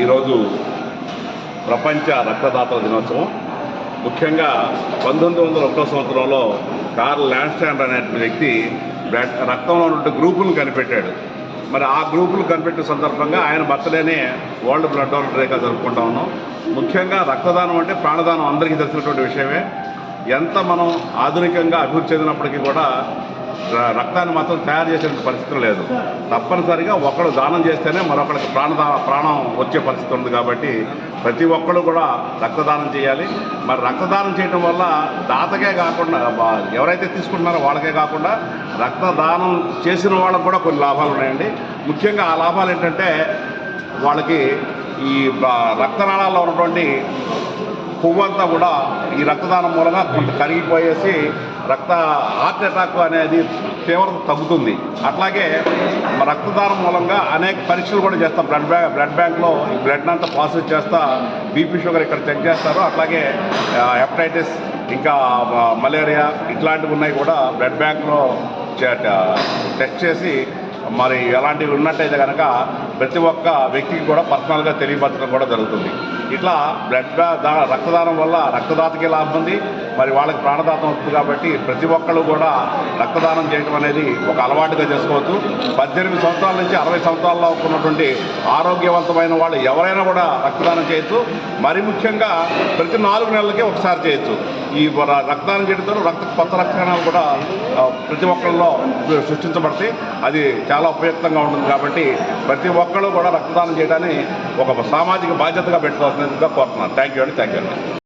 ఈరోజు ప్రపంచ రక్తదాతల దినోత్సవం. ముఖ్యంగా 1901 సంవత్సరంలో కార్ల్ ల్యాండ్స్టాండ్ అనే వ్యక్తి రక్తంలో ఉన్న గ్రూపులను కనిపెట్టాడు. మరి ఆ గ్రూపులు కనిపెట్టిన సందర్భంగా ఆయన బర్త్డేనే వరల్డ్ బ్లడ్ డోనర్ డేగా జరుపుకుంటా ఉన్నాం. ముఖ్యంగా రక్తదానం అంటే ప్రాణదానం అందరికీ తెలిసినటువంటి విషయమే. ఎంత మనం ఆధునికంగా అభివృద్ధి చెందినప్పటికీ కూడా రక్తాన్ని మాత్రం తయారు చేసే పరిస్థితి లేదు. తప్పనిసరిగా ఒకడు దానం చేస్తేనే మరొకరికి ప్రాణం వచ్చే పరిస్థితి ఉంది. కాబట్టి ప్రతి ఒక్కరు కూడా రక్తదానం చేయాలి. మరి రక్తదానం చేయడం వల్ల దాతకే కాకుండా ఎవరైతే తీసుకుంటున్నారో వాళ్ళకే కాకుండా రక్తదానం చేసిన వాళ్ళకు కూడా కొన్ని లాభాలు ఉన్నాయండి. ముఖ్యంగా ఆ లాభాలు ఏంటంటే వాళ్ళకి ఈ రక్తనాళాల్లో ఉన్నటువంటి కొవ్వంతా కూడా ఈ రక్తదానం మూలంగా కొంత కరిగిపోయేసి హార్ట్ అటాక్ అనేది తీవ్రత తగ్గుతుంది. అట్లాగే రక్తదానం మూలంగా అనేక పరీక్షలు కూడా చేస్తాం. బ్లడ్ బ్యాంక్లో ఈ బ్లడ్ అంతా పాజిటివ్ చేస్తా బీపీ షుగర్ ఇక్కడ చెక్ చేస్తారు. అట్లాగే హెపటైటిస్ ఇంకా మలేరియా ఇట్లాంటివి ఉన్నాయి కూడా బ్లడ్ బ్యాంక్లో టెస్ట్ చేసి మరి ఎలాంటివి ఉన్నట్టయితే కనుక ప్రతి ఒక్క వ్యక్తికి కూడా పర్సనల్గా తెలియపరచడం కూడా జరుగుతుంది. ఇట్లా రక్తదానం వల్ల రక్తదాతకి లాభం ఉంది, మరి వాళ్ళకి ప్రాణదాతం వస్తుంది. కాబట్టి ప్రతి ఒక్కళ్ళు కూడా రక్తదానం చేయడం అనేది ఒక అలవాటుగా చేసుకోవచ్చు. 18 సంవత్సరాల నుంచి 60 సంవత్సరాల్లో ఉన్నటువంటి ఆరోగ్యవంతమైన వాళ్ళు ఎవరైనా కూడా రక్తదానం చేయొచ్చు. మరి ముఖ్యంగా ప్రతి 4 నెలలకే ఒకసారి చేయొచ్చు. ఈ రక్తదానం చేయడంతో కొత్త రక్త కణాలు కూడా ప్రతి ఒక్కళ్ళలో సృష్టించబడతాయి. అది చాలా ఉపయుక్తంగా ఉంటుంది. కాబట్టి ప్రతి ఒక్కళ్ళు కూడా రక్తదానం చేయడాన్ని ఒక సామాజిక బాధ్యతగా పెట్టుకోవాల్సిందిగా కోరుతున్నాను. థ్యాంక్ యూ అండి.